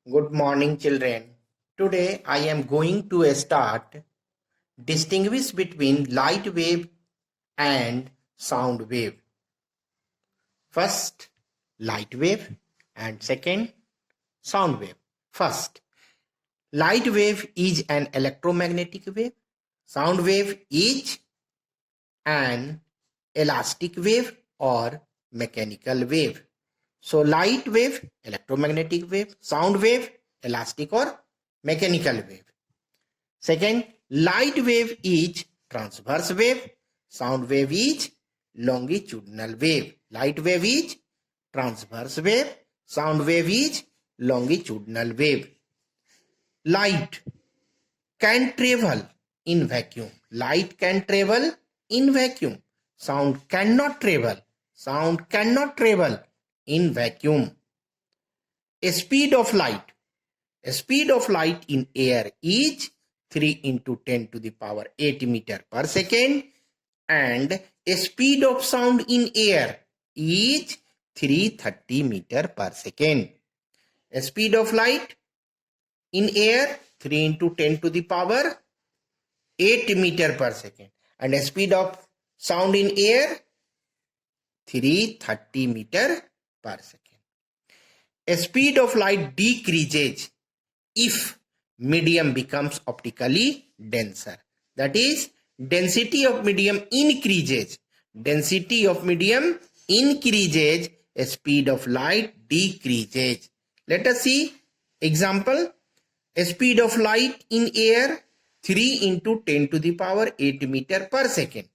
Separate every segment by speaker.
Speaker 1: Good morning, children. Today I am going to start distinguish between light wave and sound wave. First, light wave and second, sound wave. First, light wave is an electromagnetic wave. Sound wave is an elastic wave or mechanical wave. So light wave, electromagnetic wave, sound wave, elastic or mechanical wave. Second, light wave is transverse wave, sound wave is longitudinal wave. Light wave is transverse wave, sound wave is longitudinal wave. Light can travel in vacuum. Light can travel in vacuum. Sound cannot travel. Sound cannot travel in vacuum. Speed of light. Speed of light in air is 3 into 10 to the power 8 meter per second, and speed of sound in air is 330 meter per second. Speed of light in air 3 into 10 to the power 8 meter per second, and speed of sound in air 330 meter per second. Speed of light decreases if medium becomes optically denser. That is, density of medium increases. Density of medium increases, speed of light decreases. Let us see example. Speed of light in air 3 into 10 to the power 8 meter per second.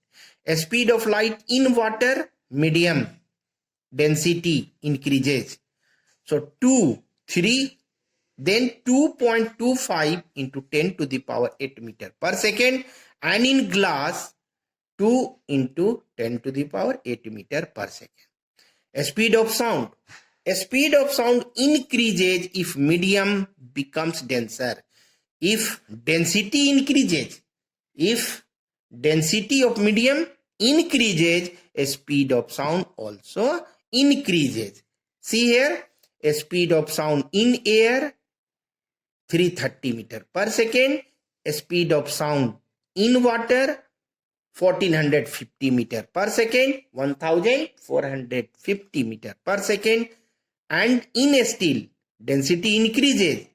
Speaker 1: Speed of light in water, medium, density increases. So 2, 3, then 2.25 into 10 to the power 8 meter per second, and in glass 2 into 10 to the power 8 meter per second. Speed of sound. Speed of sound increases if medium becomes denser. If density increases, if density of medium increases, speed of sound also increases. See here, speed of sound in air 330 meter per second, speed of sound in water 1450 meter per second, 1450 meter per second, and in steel density increases,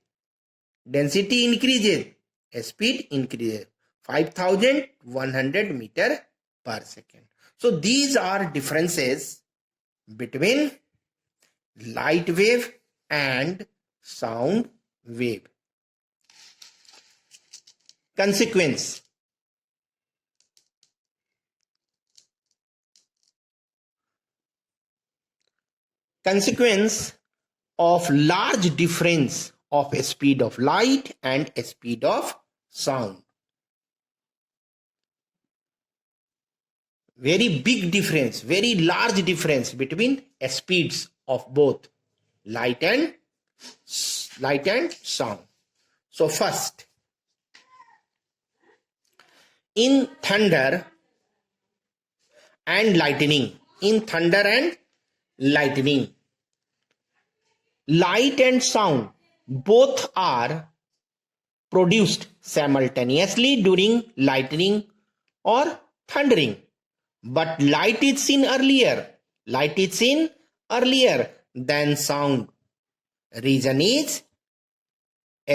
Speaker 1: speed increases 5100 meter per second. So these are differences between light wave and sound wave. Consequence. Consequence of large difference of speed of light and speed of sound. Very big difference, very large difference between speeds of both light and sound. So first, in thunder and lightning, light and sound both are produced simultaneously during lightning or thundering, but light is seen earlier than sound. Reason is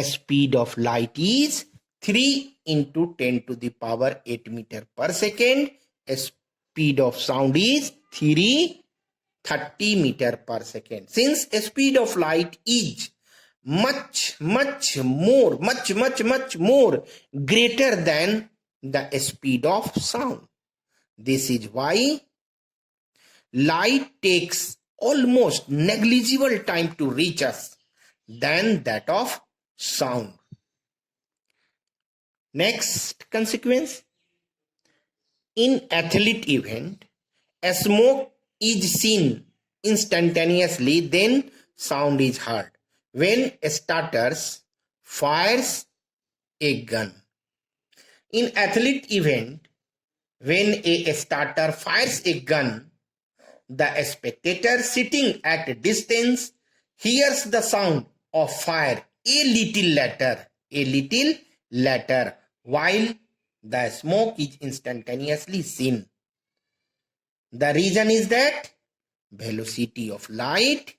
Speaker 1: speed of light is 3 into 10 to the power 8 meter per second. Speed of sound is 330 meter per second. Since speed of light is much more greater than the speed of sound. This is why light takes almost negligible time to reach us than that of sound. Next consequence. In athlete event, a smoke is seen instantaneously, then sound is heard. When a starter fires a gun. In athlete event, when a starter fires a gun, the spectator sitting at a distance hears the sound of fire a little later, while the smoke is instantaneously seen. The reason is that velocity of light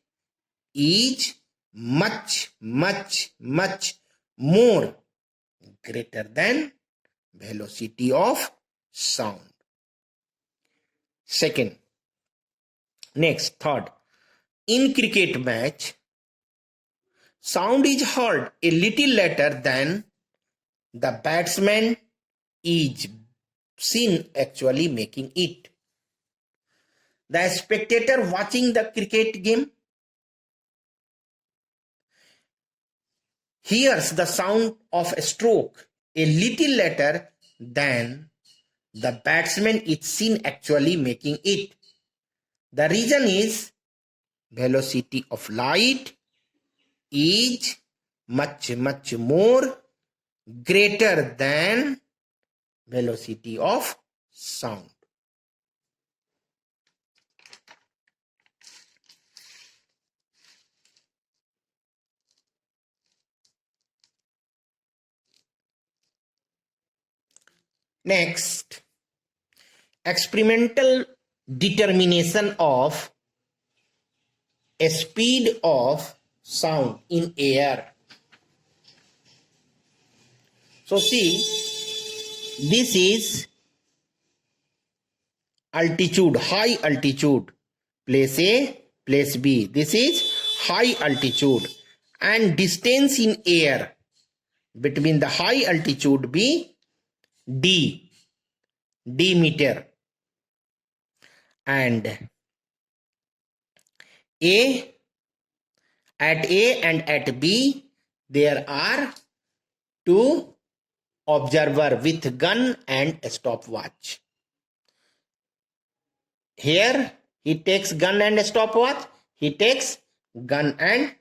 Speaker 1: is much more greater than velocity of sound. Second, next, third, in cricket match, sound is heard a little later than the batsman is seen actually making it. The spectator watching the cricket game hears the sound of a stroke a little later than the batsman is seen actually making it. The reason is velocity of light is much more greater than velocity of sound. Next, experimental determination of a speed of sound in air. So see, this is altitude, high altitude, place A, place B. This is high altitude, and distance in air between the high altitude B, D meter, and at A and at B there are two observer with gun and a stopwatch. Here he takes gun and a stopwatch. He takes gun and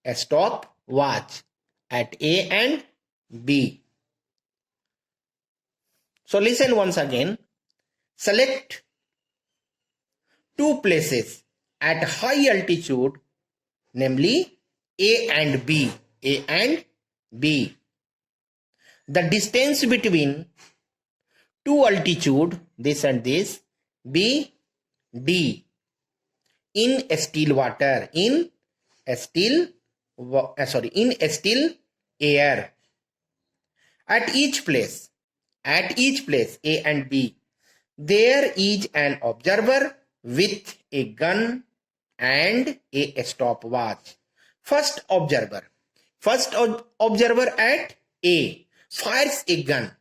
Speaker 1: a stopwatch at A and B. So listen once again. Select two places at high altitude, namely A and B. A and B. The distance between two altitude, this and this, B, D, in a still water, in a still air. At each place, A and B, there is an observer with a gun and a stopwatch. First observer at A fires a gun.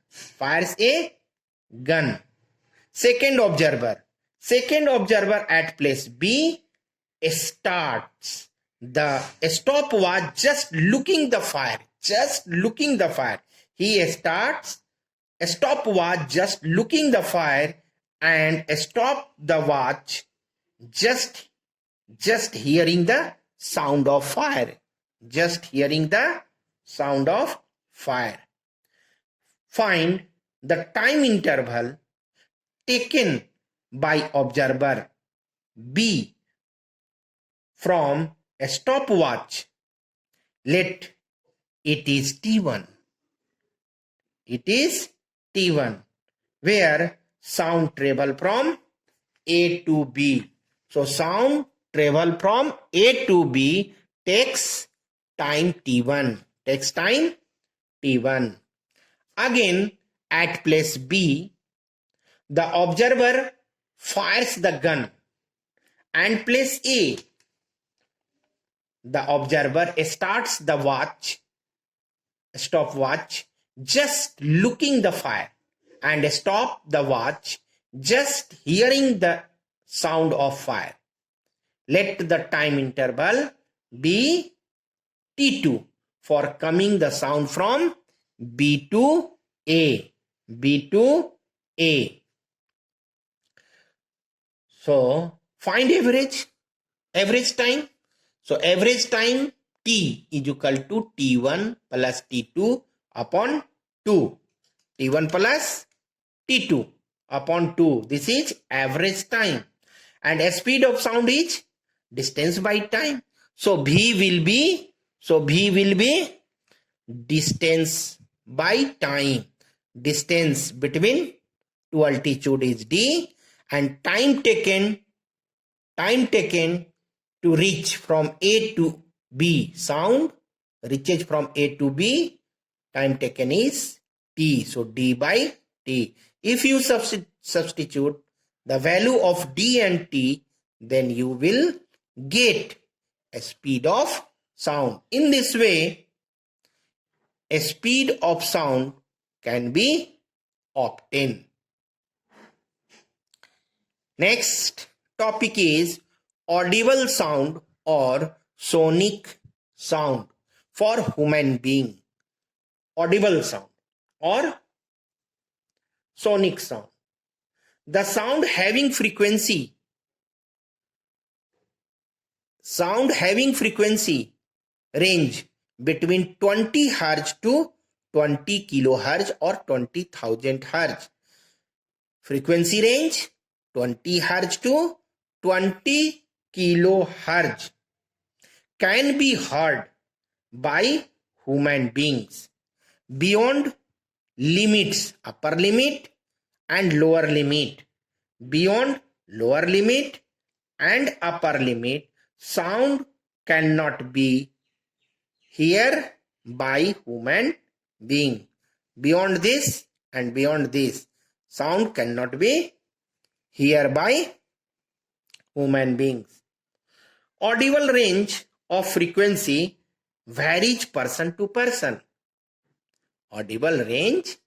Speaker 1: Second observer at place B starts the stopwatch, just looking the fire. He starts a stopwatch just looking the fire and stop the watch just hearing the sound of fire. Find the time interval taken by observer B from a stopwatch. Let it is T1. Where sound travel from A to B. So sound travel from A to B takes time T1. Again, at place B, the observer fires the gun, and place A, the observer starts the stopwatch just looking the fire and stop the watch just hearing the sound of fire. Let the time interval be T2 for coming the sound from B to A. So find average time. So average time T is equal to T1 plus T2 upon 2. T1 plus T2 upon 2. This is average time. And speed of sound is distance by time. So V will be So V will be distance by time. Distance between two altitude is D, and time taken to reach from A to B. Sound reaches from A to B, time taken is T. So D by T. If you substitute the value of D and T, then you will get a speed of sound. In this way, a speed of sound can be obtained. Next topic is audible sound or sonic sound for human being. Audible sound or sonic sound. The sound having frequency range between 20 Hz to 20 kilohertz or 20,000 Hz. Frequency range 20 Hz to 20 kilohertz can be heard by human beings beyond limits, upper limit and lower limit. Beyond lower limit and upper limit, sound cannot be heard by human being. Beyond this and beyond this, sound cannot be heard by human beings. Audible range of frequency varies person to person. Audible range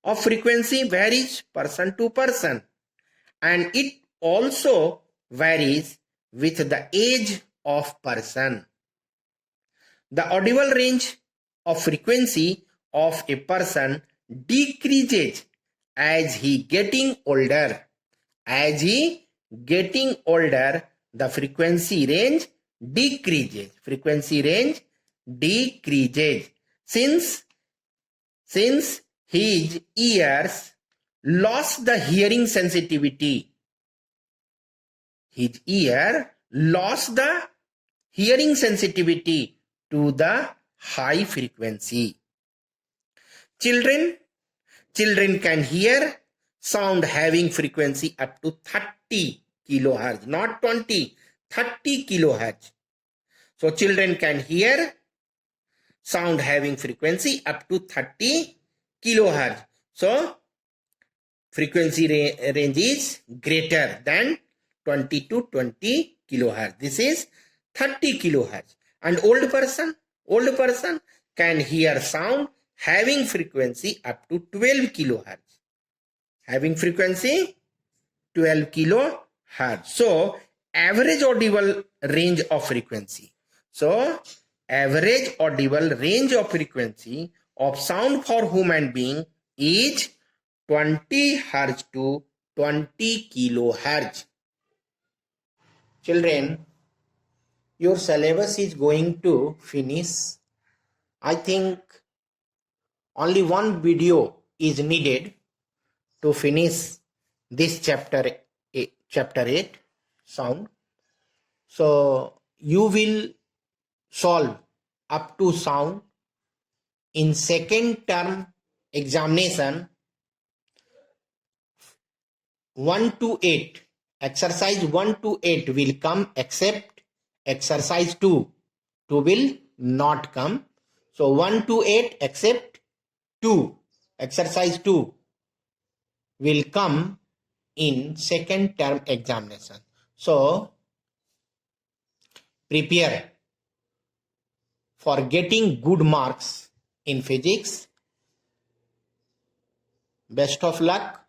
Speaker 1: of frequency varies person to person, and it also varies with the age of person. The audible range of frequency of a person decreases as he getting older. As he getting older, the frequency range decreases. Since his ears lost the hearing sensitivity. His ear lost the hearing sensitivity to the high frequency. Children can hear sound having frequency up to 30 kilohertz, not 20, 30 kilohertz. So children can hear sound having frequency up to 30 kilohertz. So frequency range is greater than 20 to 20 kilohertz. This is 30 kilohertz. And old person can hear sound having frequency up to 12 kilohertz. Having frequency 12 kilohertz. So average audible range of frequency. So average audible range of frequency of sound for human being is 20 Hz to 20 kilohertz. Children, your syllabus is going to finish. I think only one video is needed to finish this chapter 8 sound. So you will solve up to sound in second term examination 1 to 8. Exercise 1 to 8 will come, except exercise 2 will not come. So 1 to 8 except 2, exercise 2 will come in second term examination. So prepare for getting good marks in physics. Best of luck.